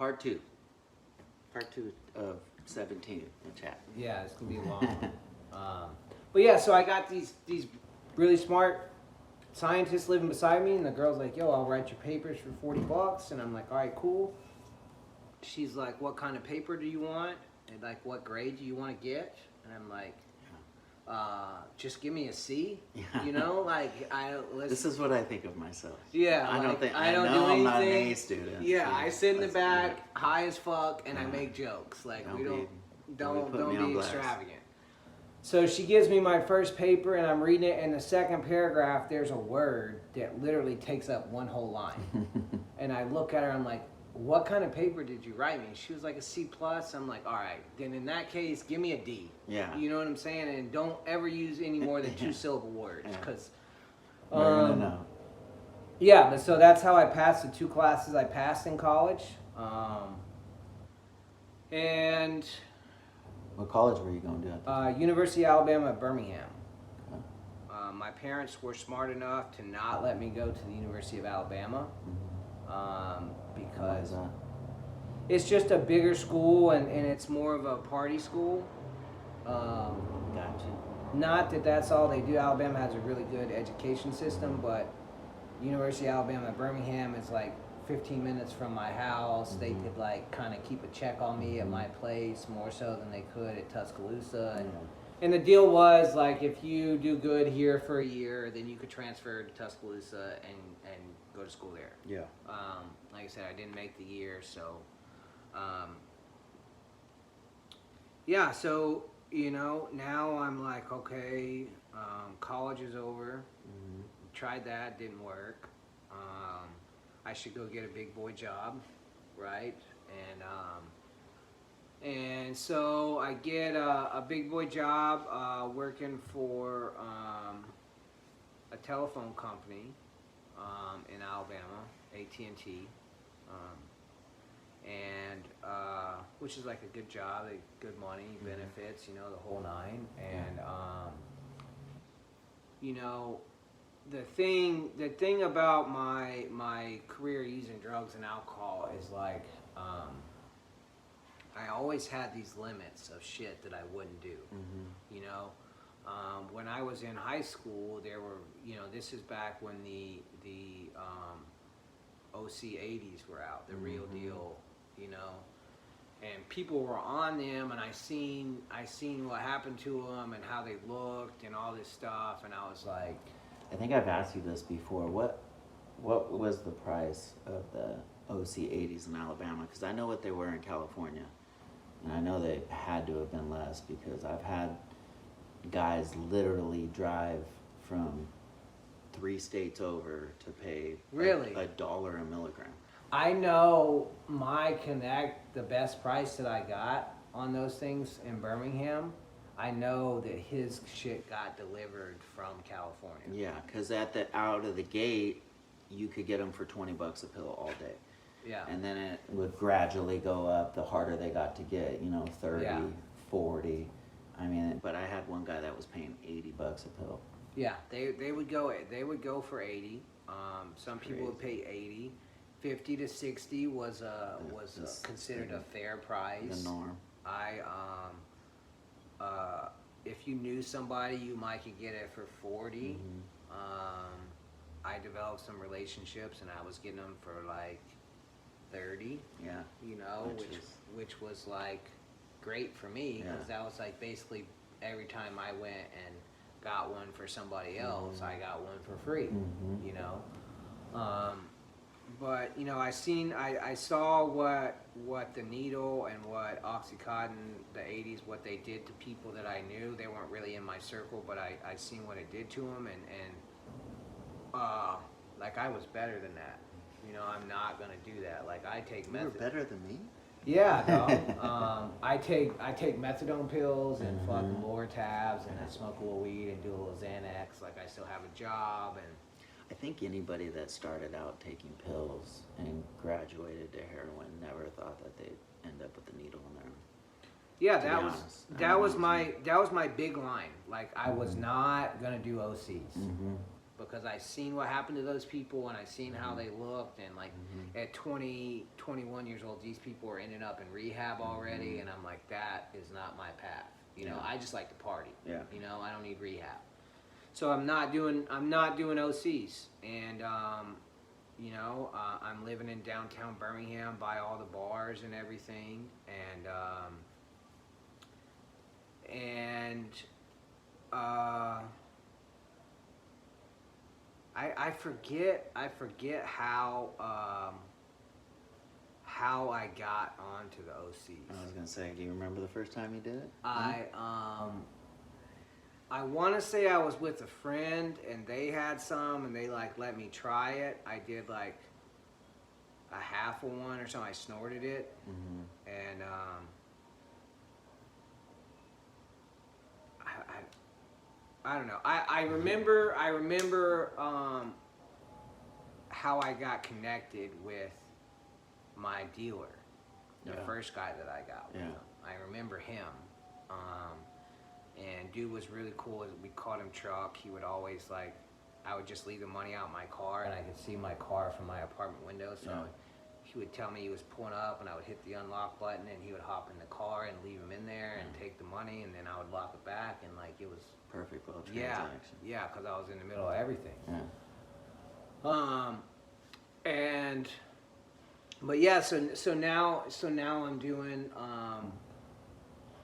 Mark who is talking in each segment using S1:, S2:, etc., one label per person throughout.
S1: Part two. Part two of 17. The chat.
S2: Yeah, it's gonna be a long one. But yeah, so I got these really smart scientists living beside me, and the girl's like, "Yo, I'll write your papers for $40," and I'm like, "All right, cool." She's like, "What kind of paper do you want? And like, what grade do you want to get?" And I'm like, "Just give me a C."
S1: Yeah.
S2: You know, like
S1: This is what I think of myself.
S2: Yeah,
S1: I don't think
S2: I don't
S1: know
S2: do anything.
S1: I'm not an A student.
S2: Yeah,
S1: so
S2: I sit in the
S1: let's-
S2: back, high as fuck, and I
S1: Yeah.
S2: make jokes. Like
S1: Don't
S2: we
S1: be-
S2: don't
S1: put me on
S2: be
S1: blast.
S2: extravagant. So she gives me my first paper, and I'm reading it. In the second paragraph, there's a word that literally takes up one whole line. And I look at her, I'm like, "What kind of paper did you write me?" She was like, "A C plus." I'm like, "All right, then in that case, give me a D."
S1: Yeah.
S2: You know what I'm saying? And don't ever use any more than 2-syllable words,
S1: Yeah.
S2: because.
S1: We're gonna know.
S2: Yeah, but so that's how I passed the 2 classes I passed in college. And
S1: What college were you going to do? At the time?
S2: University of Alabama at Birmingham.
S1: Okay.
S2: My parents were smart enough to not let me go to the University of Alabama
S1: Why
S2: because
S1: is that?
S2: it's just a bigger school and it's more of a party school.
S1: Gotcha.
S2: Not that that's all they do. Alabama has a really good education system, but University of Alabama at Birmingham is like 15 minutes from my house. They could like kind of keep a check on me at my place more so than they could at Tuscaloosa. And the deal was like if you do good here for a year, then you could transfer to Tuscaloosa and go to school there.
S1: Yeah.
S2: Like I said, I didn't make the year, so yeah. So now I'm like, okay, college is over. Tried that, didn't work. I should go get a big boy job, right? And so I get a big boy job working for a telephone company in Alabama, AT&T, and which is like a good job, good money, benefits, the whole nine. And the thing about my career using drugs and alcohol is like I always had these limits of shit that I wouldn't do. When I was in high school, there were this is back when the OC 80s were out, the real deal, and people were on them, and I seen what happened to them and how they looked and all this stuff, and I was like,
S1: I think I've asked you this before. What was the price of the OC 80s in Alabama? Because I know what they were in California, and I know they had to have been less because I've had guys literally drive from 3 states over to pay
S2: Really?
S1: $1 a milligram.
S2: I know the best price that I got on those things in Birmingham, I know that his shit got delivered from California.
S1: Yeah, because out of the gate, you could get them for $20 a pill all day.
S2: Yeah.
S1: And then it would gradually go up the harder they got to get, 30,
S2: Yeah.
S1: 40. I mean, but I had one guy that was paying $80 a pill.
S2: Yeah, they would go for 80. Some people would pay 80. 50 to 60 was considered a fair price.
S1: The norm.
S2: If you knew somebody, you might could get it for 40. I developed some relationships, and I was getting them for like 30.
S1: Yeah.
S2: Which was like great for me because that was like basically every time I went and got one for somebody else, I got one for free. But I saw what the needle and what OxyContin, the 80s, what they did to people that I knew. They weren't really in my circle, but I seen what it did to them, and like I was better than that. I'm not gonna do that. Like I take
S1: You were better than me?
S2: Yeah, no. I take methadone pills and fucking Lortabs, and I smoke a little weed and do a little Xanax. Like I still have a job, and
S1: I think anybody that started out taking pills and graduated to heroin never thought that they'd end up with a needle in their.
S2: yeah,
S1: To be
S2: that
S1: honest,
S2: was my big line. Like I was not gonna do OCs, because I seen what happened to those people, and I seen how they looked, and like at 20, 21 years old, these people were ending up in rehab already, and I'm like, that is not my path. You know, I just like to party.
S1: Yeah.
S2: You know, I don't need rehab. So I'm not doing OCs, and you know, I'm living in downtown Birmingham by all the bars and everything, and I forget how I got onto the OCs.
S1: I was gonna say, do you remember the first time you did it?
S2: I want to say I was with a friend, and they had some, and they like let me try it. I did like a half of one or something. I snorted it, and I don't know. I remember how I got connected with my dealer, the first guy that I got with. I remember him. And dude was really cool. We called him Truck. He would always like, I would just leave the money out in my car, and I could see my car from my apartment window. So he would tell me he was pulling up, and I would hit the unlock button, and he would hop in the car and leave him in there and take the money, and then I would lock it back, and like it was
S1: perfect little transaction.
S2: Yeah, because I was in the middle of everything. But yeah, so now I'm doing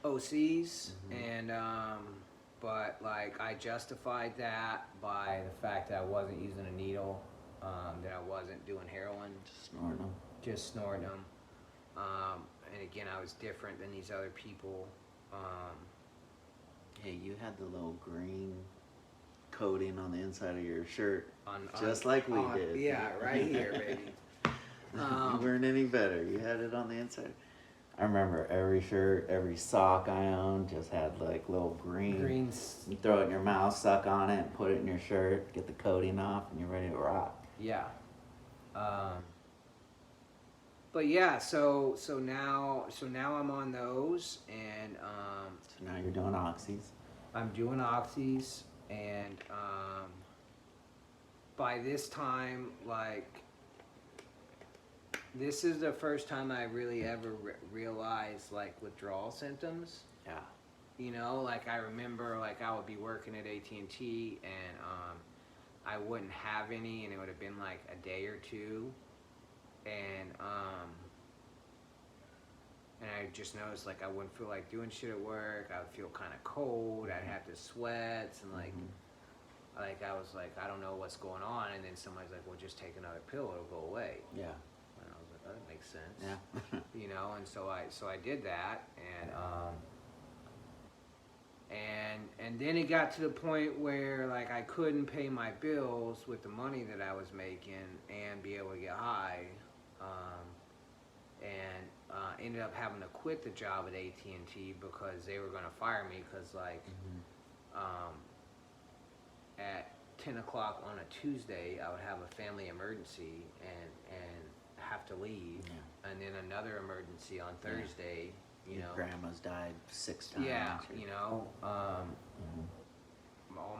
S2: OCs, and but like I justified that by the fact that I wasn't using a needle, that I wasn't doing heroin, just snorting them. And again, I was different than these other people.
S1: Hey, you had the little green coating on the inside of your shirt, just like we did.
S2: Yeah, right here, baby.
S1: You weren't any better. You had it on the inside. I remember every shirt, every sock I owned just had like little greens. You throw it in your mouth, suck on it, put it in your shirt, get the coating off, and you're ready to rock.
S2: Yeah. But yeah, so now I'm on those, and
S1: so now you're doing oxys.
S2: I'm doing oxys, and by this time, like, this is the first time I really ever realized like withdrawal symptoms.
S1: Yeah.
S2: You know, like I remember like I would be working at AT&T, and I wouldn't have any, and it would have been like a day or two, and I just noticed like I wouldn't feel like doing shit at work. I would feel kind of cold. I'd have the sweats, and like I was like, I don't know what's going on, and then somebody's like, well, just take another pill, it'll go away.
S1: Yeah.
S2: And I was like, oh, that makes sense.
S1: Yeah.
S2: You know, and so I did that, and then it got to the point where like I couldn't pay my bills with the money that I was making and be able to get high, and ended up having to quit the job at AT&T because they were going to fire me because like at 10 o'clock on a Tuesday I would have a family emergency and have to leave, and then another emergency on Thursday. You know,
S1: grandma's died 6 times.
S2: Yeah, you know, all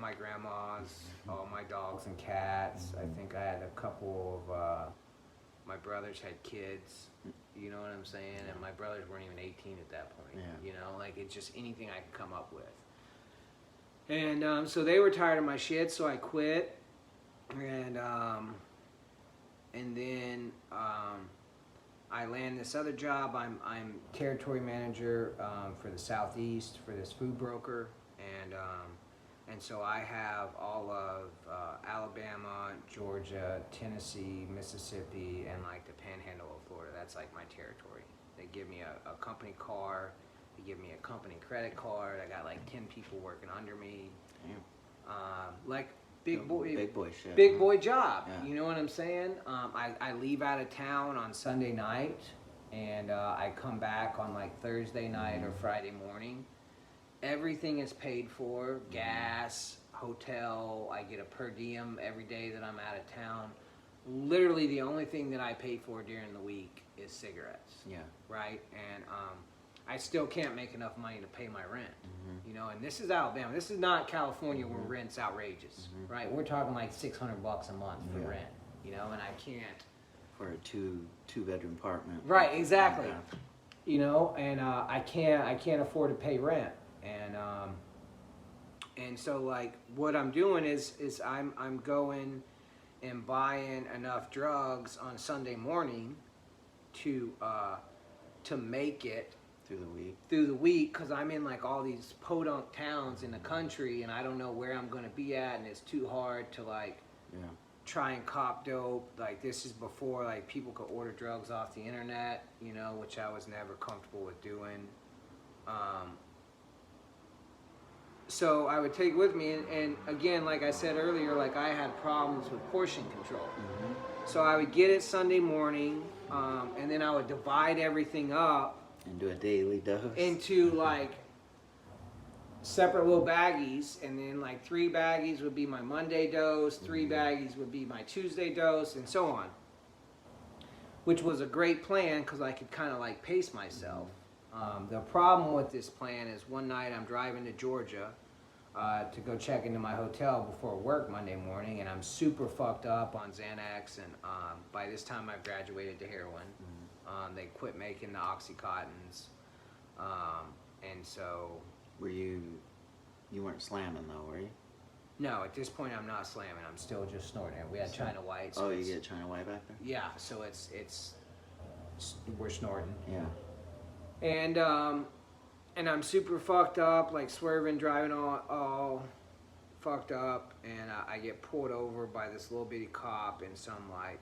S2: my grandmas, all my dogs and cats. I think I had a couple of my brothers had kids. You know what I'm saying? And my brothers weren't even 18 at that point.
S1: Yeah.
S2: You know, like it's just anything I could come up with. And so they were tired of my shit, so I quit. And then I land this other job. I'm territory manager for the Southeast for this food broker, and so I have all of Alabama, Georgia, Tennessee, Mississippi, and like the Panhandle of Florida. That's like my territory. They give me a company car. They give me a company credit card. I got like 10 people working under me. Like big boy
S1: shit.
S2: Big boy job.
S1: Yeah.
S2: You know what I'm saying? I leave out of town on Sunday night, and I come back on like Thursday night or Friday morning. Everything is paid for: gas, hotel. I get a per diem every day that I'm out of town. Literally, the only thing that I pay for during the week is cigarettes.
S1: Yeah.
S2: Right, and I still can't make enough money to pay my rent.
S1: Mm-hmm.
S2: You know, and this is Alabama. This is not California where rent's outrageous, right? We're talking like $600 a month for rent, you know, and I can't.
S1: For a two-bedroom apartment.
S2: Right, exactly.
S1: Yeah.
S2: You know, and I can't afford to pay rent, and so like what I'm doing is I'm going and buying enough drugs on Sunday morning to make it through the week, because I'm in like all these podunk towns in the country, and I don't know where I'm gonna be at, and it's too hard to like try and cop dope. Like this is before like people could order drugs off the internet, you know, which I was never comfortable with doing. So I would take it with me, and again, like I said earlier, like I had problems with portion control. So I would get it Sunday morning, and then I would divide everything up
S1: and do a daily dose
S2: into like separate little baggies, and then like 3 baggies would be my Monday dose, 3 baggies would be my Tuesday dose, and so on. Which was a great plan because I could kind of like pace myself. The problem with this plan is one night I'm driving to Georgia to go check into my hotel before work Monday morning, and I'm super fucked up on Xanax, and by this time I've graduated to heroin. They quit making the Oxycontins, and so...
S1: You weren't slamming though, were you?
S2: No, at this point I'm not slamming. I'm still just snorting. We had China White.
S1: So you get China White back there?
S2: Yeah, so we're snorting.
S1: Yeah.
S2: And I'm super fucked up, like swerving, driving all fucked up, and I get pulled over by this little bitty cop in some like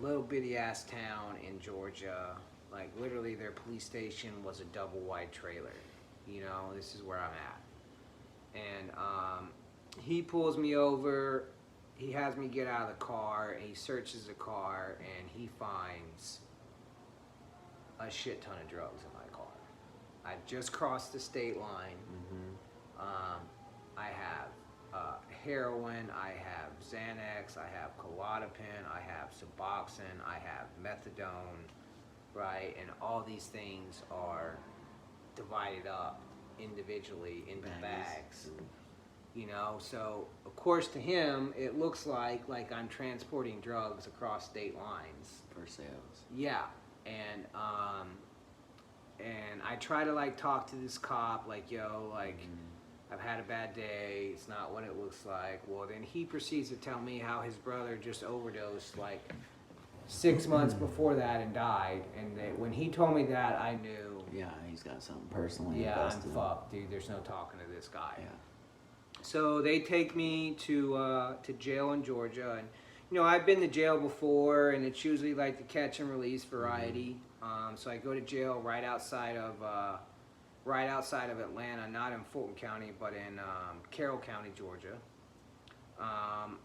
S2: little bitty ass town in Georgia. Like literally their police station was a double wide trailer. You know, this is where I'm at. And he pulls me over, he has me get out of the car, and he searches the car, and he finds a shit ton of drugs in my car. I just crossed the state line. I have heroin, I have Xanax, I have Klonopin, I have Suboxone, I have methadone, right? And all these things are divided up individually into bags. You know, so of course to him it looks like I'm transporting drugs across state lines
S1: for sales.
S2: Yeah. And I try to like talk to this cop like, yo, like I've had a bad day, it's not what it looks like. Well, then he proceeds to tell me how his brother just overdosed like 6 months before that and died, and when he told me that, I knew.
S1: Yeah, he's got something personally.
S2: Yeah,
S1: invested.
S2: I'm fucked, dude. There's no talking to this guy.
S1: Yeah.
S2: So they take me to jail in Georgia, and you know I've been to jail before, and it's usually like the catch and release variety. So I go to jail right outside of Atlanta, not in Fulton County, but in Carroll County, Georgia,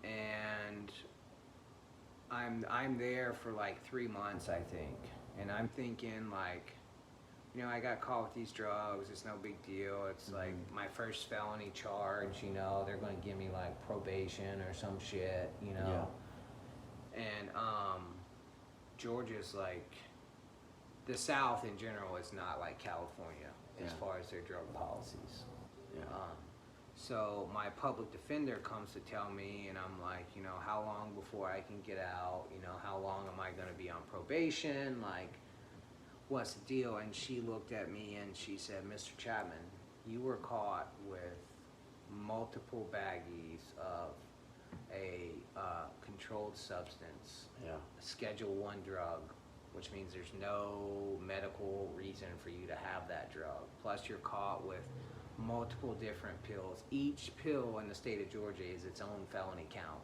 S2: and I'm there for like 3 months, I think, and I'm thinking like, you know, I got caught with these drugs, it's no big deal, it's like my first felony charge, you know, they're gonna give me like probation or some shit, you know. And Georgia's like, the South in general is not like California as far as their drug policies. So my public defender comes to tell me, and I'm like, you know, how long before I can get out? You know, how long am I going to be on probation? Like, what's the deal? And she looked at me and she said, Mr. Chapman, you were caught with multiple baggies of a controlled substance, a Schedule 1 drug, which means there's no medical reason for you to have that drug. Plus you're caught with multiple different pills. Each pill in the state of Georgia is its own felony count.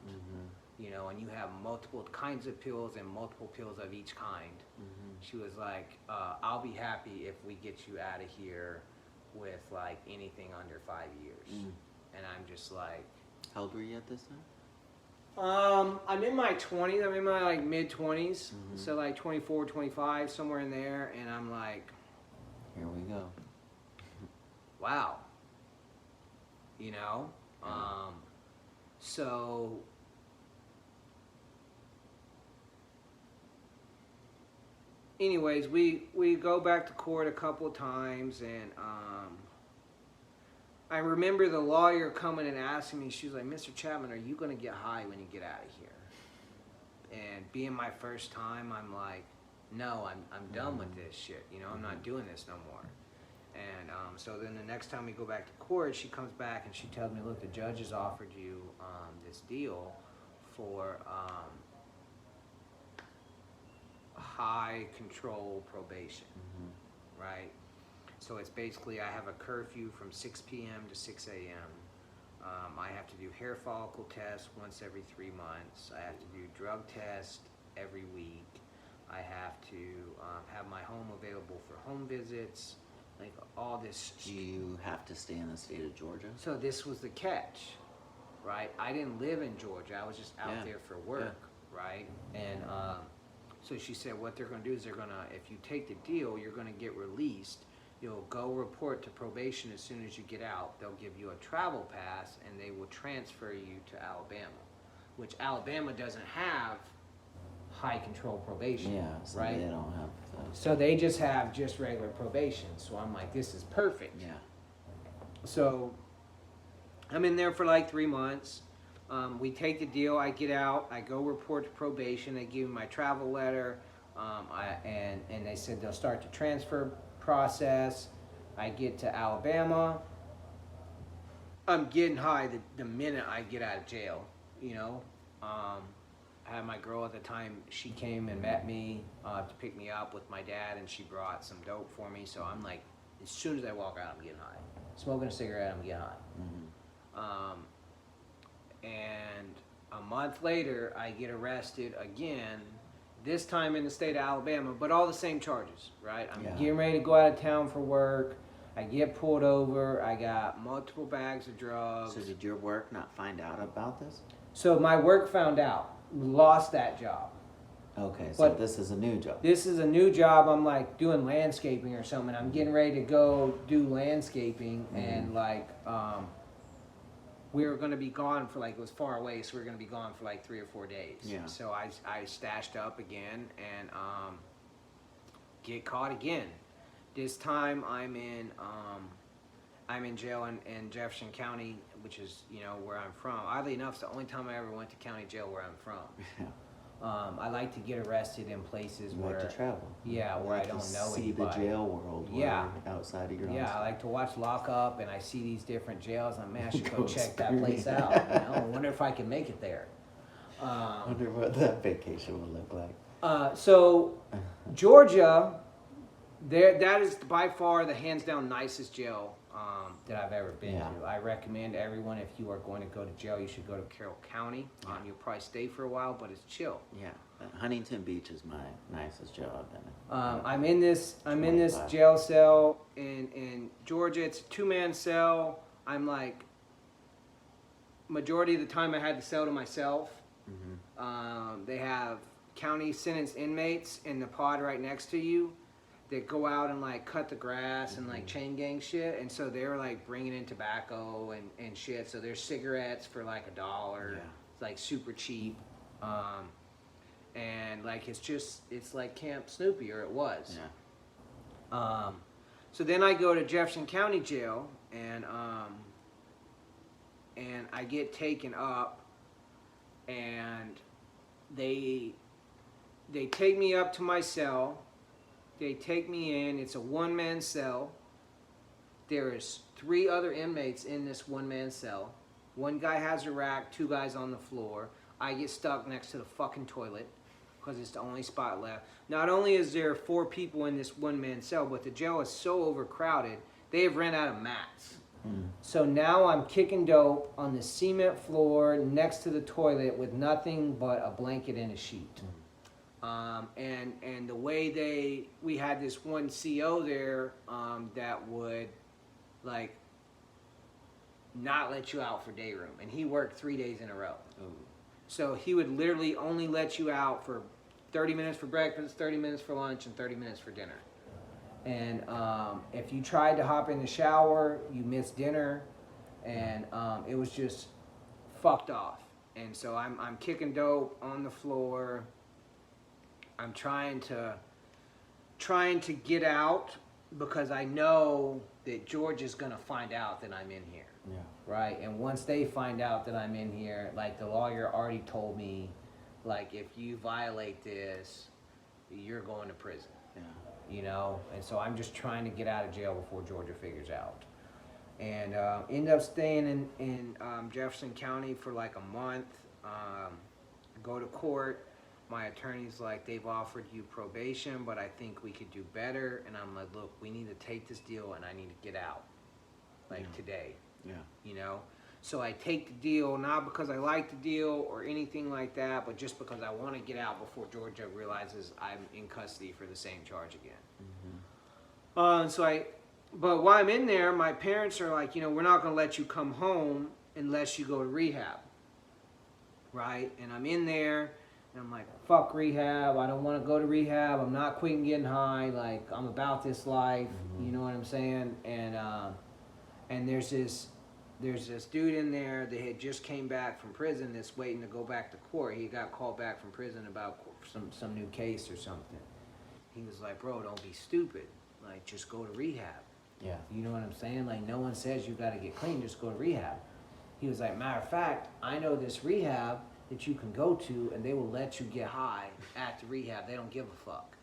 S2: You know, and you have multiple kinds of pills and multiple pills of each kind. She was like, I'll be happy if we get you out of here with like anything under 5 years. And I'm just like...
S1: How old were you at this time?
S2: I'm in my 20s. I'm in my like mid 20s. So like 24, 25, somewhere in there. And I'm like...
S1: Here we go.
S2: Wow. You know? So... anyways, we go back to court a couple of times, and I remember the lawyer coming and asking me. She was like, "Mr. Chapman, are you going to get high when you get out of here?" And being my first time, I'm like, "No, I'm done with this shit. You know, I'm not doing this no more." And so then the next time we go back to court, she comes back and she tells me, "Look, the judge has offered you this deal for high control probation, right? So it's basically I have a curfew from 6 p.m. to 6 a.m. I have to do hair follicle tests once every 3 months. I have to do drug tests every week. I have to have my home available for home visits, like all this."
S1: Do you have to stay in the state of Georgia?
S2: So this was the catch, right? I didn't live in Georgia. I was just out there for work, right? And so she said what they're going to do is they're going to, if you take the deal, you're going to get released. You'll go report to probation as soon as you get out. They'll give you a travel pass, and they will transfer you to Alabama, which Alabama doesn't have high control probation.
S1: Yeah, so
S2: right?
S1: they don't have
S2: So they just have just regular probation. So I'm like, this is perfect.
S1: yeah.
S2: So I'm in there for like 3 months. We take the deal. I get out. I go report to probation. They give me my travel letter, and they said they'll start the transfer process. I get to Alabama. I'm getting high the minute I get out of jail. You know, I had my girl at the time. She came and met me to pick me up with my dad, and she brought some dope for me. So I'm like, as soon as I walk out, I'm getting high. Smoking a cigarette, I'm getting high. And a month later, I get arrested again, this time in the state of Alabama, but all the same charges, right? I'm getting ready to go out of town for work. I get pulled over. I got multiple bags of drugs.
S1: So did your work not find out about this?
S2: So my work found out. Lost that job.
S1: Okay, so
S2: But
S1: this is a new job.
S2: This is a new job. I'm like doing landscaping or something. I'm getting ready to go do landscaping, and like we were going to be gone for like, it was far away, so we were going to be gone for like 3 or 4 days.
S1: Yeah.
S2: So I stashed up again and get caught again. This time I'm in jail in Jefferson County, which is, you know, where I'm from. Oddly enough, it's the only time I ever went to county jail where I'm from.
S1: Yeah.
S2: I like to get arrested in places
S1: You
S2: where
S1: like to travel.
S2: Yeah, where I don't know
S1: see
S2: anybody.
S1: the jail world.
S2: Yeah.
S1: Outside of your own.
S2: Yeah, I like to watch Lock Up, and I see these different jails. I'm, man, I should go
S1: Go
S2: check that place out. You know, I wonder if I can make it there.
S1: I wonder what that vacation would look like.
S2: So Georgia, that is by far the hands down nicest jail that I've ever been to. I recommend everyone, if you are going to go to jail, you should go to Carroll County. You'll probably stay for a while, but it's chill.
S1: Yeah, Huntington Beach is my nicest jail I've been in.
S2: I'm in this jail cell in Georgia. It's a 2-man cell. I'm like, majority of the time I had the cell to myself. They have county sentenced inmates in the pod right next to you that go out and like cut the grass and like chain gang shit, and so they're like bringing in tobacco and shit. So there's cigarettes for like $1.
S1: Yeah.
S2: It's like super cheap, and like it's like Camp Snoopy, or it was.
S1: Yeah.
S2: So then I go to Jefferson County Jail, and I get taken up, and they take me up to my cell. They take me in. It's a 1-man cell. There is 3 other inmates in this 1-man cell. 1 guy has a rack, 2 guys on the floor. I get stuck next to the fucking toilet because it's the only spot left. Not only is there 4 people in this 1-man cell, but the jail is so overcrowded, they have ran out of mats. So now I'm kicking dope on the cement floor next to the toilet with nothing but a blanket and a sheet. And the way we had this one CO there that would like not let you out for day room, and he worked 3 days in a row. So he would literally only let you out for 30 minutes for breakfast, 30 minutes for lunch, and 30 minutes for dinner. And if you tried to hop in the shower, you missed dinner, and it was just fucked off. And so I'm kicking dope on the floor. I'm trying to trying to get out because I know that Georgia's gonna find out that I'm in here.
S1: Yeah.
S2: Right? And once they find out that I'm in here, like the lawyer already told me, like if you violate this, you're going to prison.
S1: Yeah.
S2: You know? And so I'm just trying to get out of jail before Georgia figures out. And end up staying in Jefferson County for like a month. Go to court. My attorney's like, they've offered you probation, but I think we could do better. And I'm like, look, we need to take this deal and I need to get out. Like today.
S1: Yeah.
S2: You know? So I take the deal, not because I like the deal or anything like that, but just because I want to get out before Georgia realizes I'm in custody for the same charge again. But while I'm in there, my parents are like, you know, we're not going to let you come home unless you go to rehab. Right? And I'm in there, and I'm like, fuck rehab. I don't want to go to rehab. I'm not quitting getting high. Like, I'm about this life. You know what I'm saying? And there's this dude in there that had just came back from prison that's waiting to go back to court. He got called back from prison about some new case or something. He was like, bro, don't be stupid. Like, just go to rehab.
S1: Yeah.
S2: You know what I'm saying? Like, no one says you got to get clean, just go to rehab. He was like, matter of fact, I know this rehab that you can go to, and they will let you get high at the rehab. They don't give a fuck.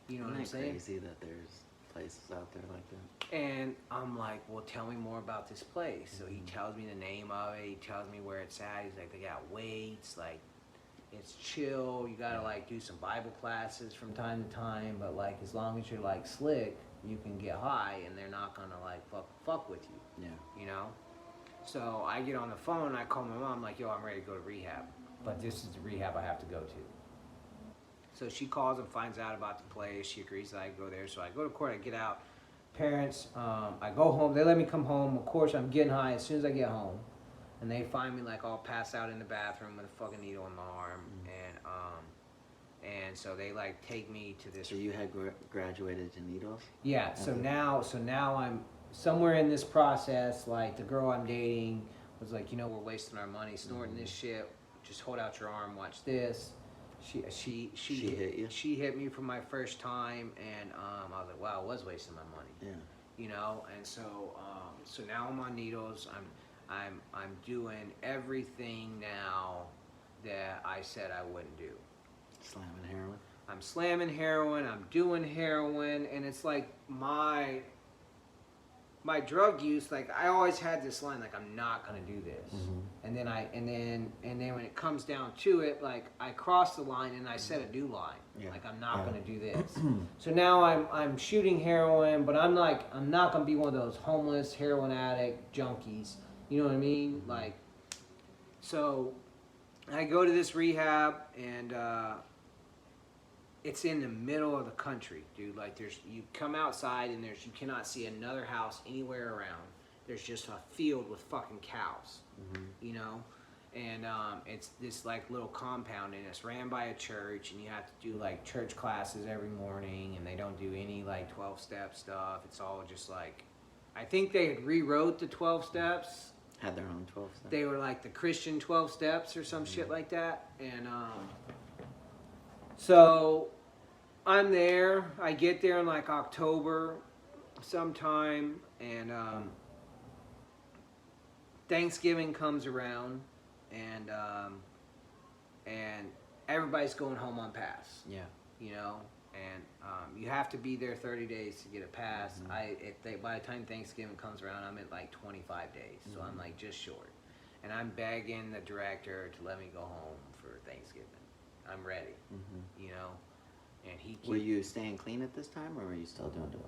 S2: You know what I'm saying?
S1: Crazy that there's places out there like that.
S2: And I'm like, well, tell me more about this place. So he tells me the name of it. He tells me where it's at. He's like, they got weights, like, it's chill. You gotta like do some Bible classes from time to time, but like as long as you're like slick, you can get high, and they're not gonna like fuck with you.
S1: Yeah.
S2: You know. So I get on the phone, and I call my mom, like, yo, I'm ready to go to rehab, but this is the rehab I have to go to. So she calls and finds out about the place. She agrees that I go there. So I go to court. I get out. Parents, I go home. They let me come home. Of course, I'm getting high as soon as I get home. And they find me like all passed out in the bathroom with a fucking needle in my arm. And so they like take me to this.
S1: So you had graduated to needles?
S2: Yeah. So now I'm somewhere in this process. Like the girl I'm dating was like, you know, we're wasting our money snorting this shit. Just hold out your arm. Watch this. She
S1: hit you?
S2: She hit me for my first time, and I was like, wow, I was wasting my money.
S1: Yeah.
S2: You know, and so so now I'm on needles. I'm doing everything now that I said I wouldn't do.
S1: Slamming heroin?
S2: I'm slamming heroin, I'm doing heroin, and it's like my drug use, like I always had this line, like I'm not gonna do this. And then when it comes down to it, like I cross the line and I set a new line.
S1: Yeah.
S2: Like I'm not gonna do this. So now I'm shooting heroin, but I'm not gonna be one of those homeless heroin addict junkies. You know what I mean? Like, so I go to this rehab, and it's in the middle of the country, dude. Like you come outside and you cannot see another house anywhere around. There's just a field with fucking cows, you know? And it's this like little compound, and it's ran by a church, and you have to do like church classes every morning, and they don't do any like 12-step stuff. It's all just like, I think they had rewrote the 12 steps.
S1: Had their own 12 steps.
S2: They were like the Christian 12 steps or some shit like that. And so I'm there. I get there in like October sometime, and Thanksgiving comes around, and everybody's going home on pass.
S1: Yeah.
S2: You know, and you have to be there 30 days to get a pass. By the time Thanksgiving comes around, I'm at like 25 days, so I'm like just short. And I'm begging the director to let me go home for Thanksgiving. I'm ready, you know. And he
S1: Were you staying clean at this time, or were you still doing it?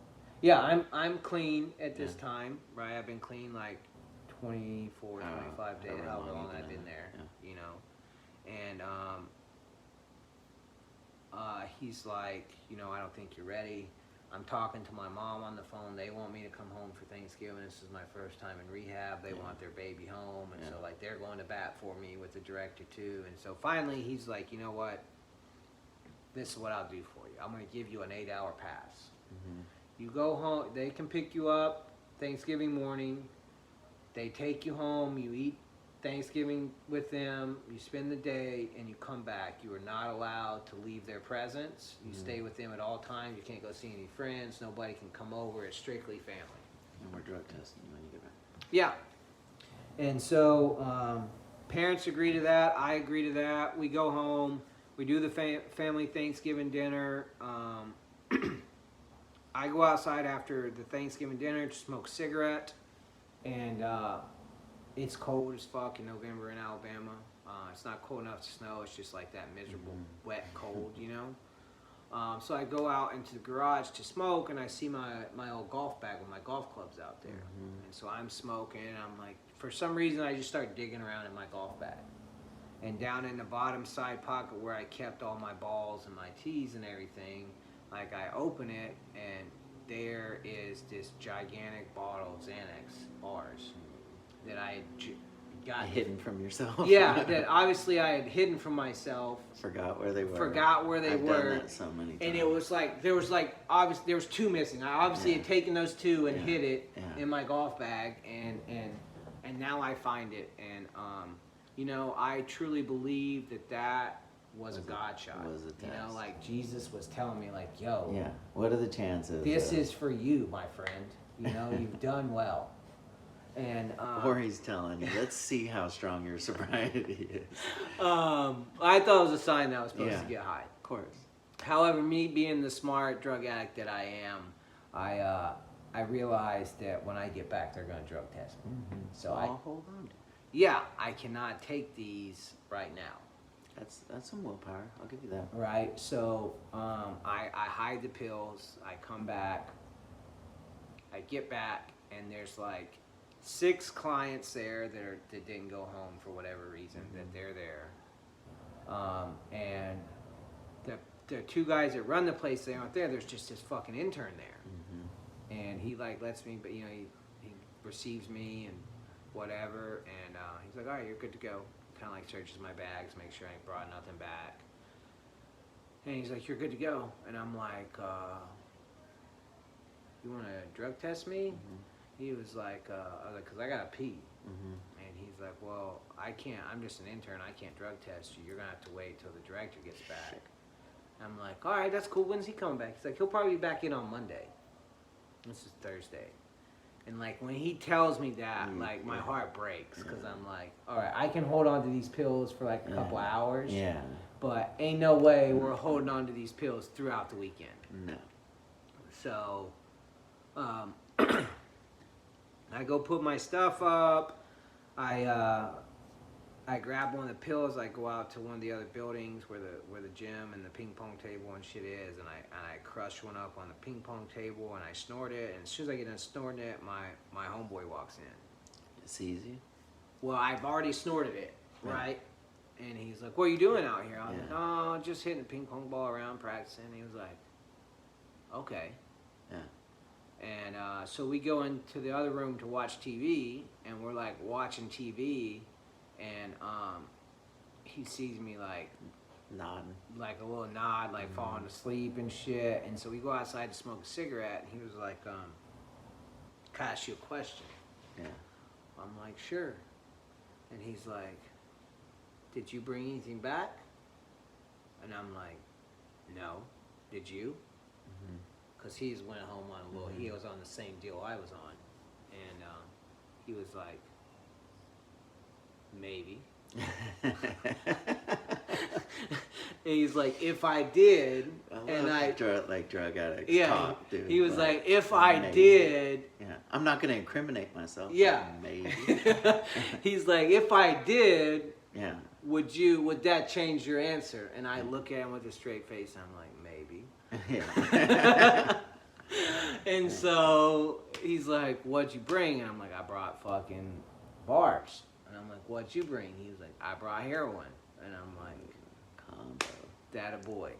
S2: Yeah, I'm clean at this time, right? I've been clean like 24, 25 days, however long I've been there, you know. And he's like, you know, I don't think you're ready. I'm talking to my mom on the phone. They want me to come home for Thanksgiving. This is my first time in rehab. They want their baby home. And so, like, they're going to bat for me with the director, too. And so, finally, he's like, you know what? This is what I'll do for you. I'm going to give you an 8-hour pass. You go home. They can pick you up Thanksgiving morning. They take you home. You eat Thanksgiving with them, you spend the day, and you come back. You are not allowed to leave their presence. You stay with them at all times. You can't go see any friends. Nobody can come over. It's strictly family.
S1: And we're drug testing you when you get back.
S2: Yeah. And so parents agree to that. I agree to that. We go home. We do the family Thanksgiving dinner. I go outside after the Thanksgiving dinner to smoke a cigarette. And it's cold as fuck in November in Alabama. It's not cold enough to snow. It's just like that miserable, wet cold, you know? So I go out into the garage to smoke, and I see my old golf bag with my golf clubs out there. And so I'm smoking, and I'm like, for some reason, I just start digging around in my golf bag. And down in the bottom side pocket where I kept all my balls and my tees and everything, like I open it, and there is this gigantic bottle of Xanax bars that I had got
S1: hidden from yourself.
S2: Yeah, that obviously I had hidden from myself.
S1: Forgot where they were.
S2: I've
S1: done that so many times.
S2: And it was like there was two missing. I obviously had taken those two and hid it in my golf bag, and now I find it, and you know, I truly believe that was a God shot.
S1: Was a test.
S2: You know, like Jesus was telling me, like, yo,
S1: yeah. What are the chances?
S2: This is for you, my friend. You know, you've done well. And
S1: or he's telling you, let's see how strong your sobriety is.
S2: I thought it was a sign that I was supposed to get high.
S1: Of course.
S2: However, me being the smart drug addict that I am, I realized that when I get back, they're going to drug test me. So
S1: I'll hold on.
S2: Yeah, I cannot take these right now.
S1: That's some willpower. I'll give you that.
S2: Right. So I hide the pills. I come back. I get back, and there's like 6 clients there that didn't go home for whatever reason, that they're there. And the 2 guys that run the place, they aren't there. There's just this fucking intern there. And he like lets me, but you know, he receives me and whatever. And he's like, all right, you're good to go. Kind of like searches my bags, make sure I ain't brought nothing back. And he's like, you're good to go. And I'm like, you want to drug test me? He was like, I was like, because I got to pee. And he's like, well, I can't. I'm just an intern. I can't drug test you. You're going to have to wait till the director gets back. I'm like, all right, that's cool. When's he coming back? He's like, he'll probably be back in on Monday. This is Thursday. And like when he tells me that, like my heart breaks, because I'm like, all right, I can hold on to these pills for like a couple hours.
S1: Yeah.
S2: But ain't no way we're holding on to these pills throughout the weekend.
S1: No.
S2: So, I go put my stuff up. I grab one of the pills. I go out to one of the other buildings where the gym and the ping pong table and shit is, and I crush one up on the ping pong table, and I snort it. And as soon as I get done snorting it, my homeboy walks in.
S1: Sees you?
S2: Well, I've already snorted it, right? And he's like, "What are you doing out here?" I was like, "Oh, just hitting the ping pong ball around, practicing." And he was like, "Okay."
S1: Yeah.
S2: And so we go into the other room to watch TV, and we're like watching TV, and he sees me like
S1: nodding,
S2: like a little nod, like falling asleep and shit. And so we go outside to smoke a cigarette, and he was like, "Can I ask you a question?"
S1: Yeah.
S2: I'm like, "Sure." And he's like, "Did you bring anything back?" And I'm like, "No. Did you?" Because he went home on a little, he was on the same deal I was on. And he was like, "Maybe." And he's like, "If I did,"
S1: like drug addicts talk, dude.
S2: He was like, "If I
S1: maybe.
S2: did."
S1: Yeah, I'm not gonna incriminate myself.
S2: Yeah.
S1: Maybe.
S2: He's like, "If I did,
S1: yeah.
S2: would that change your answer?" And I look at him with a straight face, and I'm like, "Maybe."
S1: Yeah.
S2: And so he's like, "What'd you bring?" And I'm like, "I brought fucking bars." And I'm like, "What'd you bring?" He was like, "I brought heroin." And I'm like,
S1: Combo.
S2: "That a boy."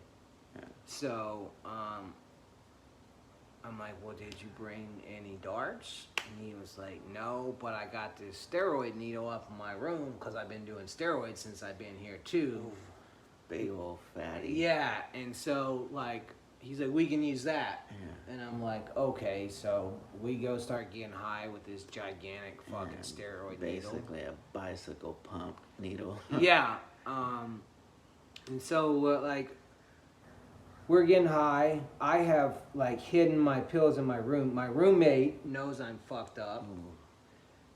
S1: Yeah.
S2: So I'm like, "Well, did you bring any darts?" And he was like, "No, but I got this steroid needle up in my room because I've been doing steroids since I've been here too."
S1: Big old fatty.
S2: Yeah, and so like he's like, "We can use that."
S1: Yeah.
S2: And I'm like, okay, so we go start getting high with this gigantic fucking steroid needle.
S1: Basically a bicycle pump needle.
S2: Yeah. And so like we're getting high. I have like hidden my pills in my room. My roommate knows I'm fucked up.
S1: Ooh.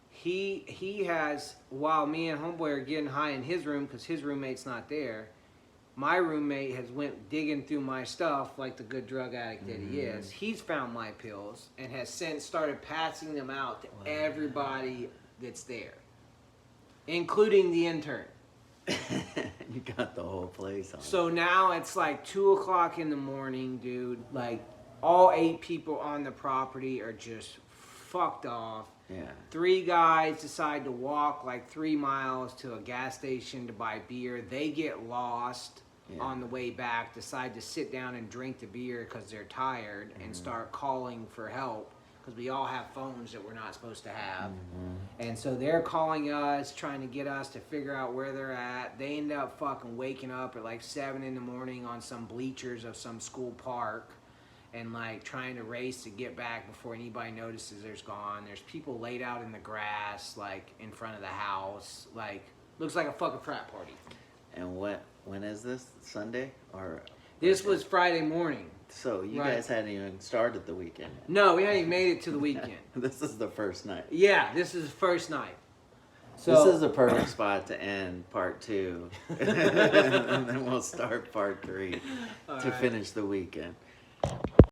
S2: He has, while me and homeboy are getting high in his room because his roommate's not there, my roommate has went digging through my stuff like the good drug addict that he is. He's found my pills and has since started passing them out to everybody that's there, including the intern.
S1: You got the whole place on.
S2: So now it's like 2 o'clock in the morning, dude. Like all 8 people on the property are just fucked off.
S1: Yeah.
S2: 3 guys decide to walk like 3 miles to a gas station to buy beer. They get lost on the way back, decide to sit down and drink the beer because they're tired and start calling for help because we all have phones that we're not supposed to have. And so they're calling us, trying to get us to figure out where they're at. They end up fucking waking up at like 7 in the morning on some bleachers of some school park and like trying to race to get back before anybody notices there's gone. There's people laid out in the grass, like in front of the house, like looks like a fucking frat party.
S1: And when is this? Sunday or?
S2: This was Friday morning.
S1: So you guys hadn't even started the weekend yet.
S2: No, we hadn't even made it to the weekend.
S1: This is the first night.
S2: Yeah, this is the first night. So
S1: this is the perfect spot to end part 2. And then we'll start part 3 to finish the weekend.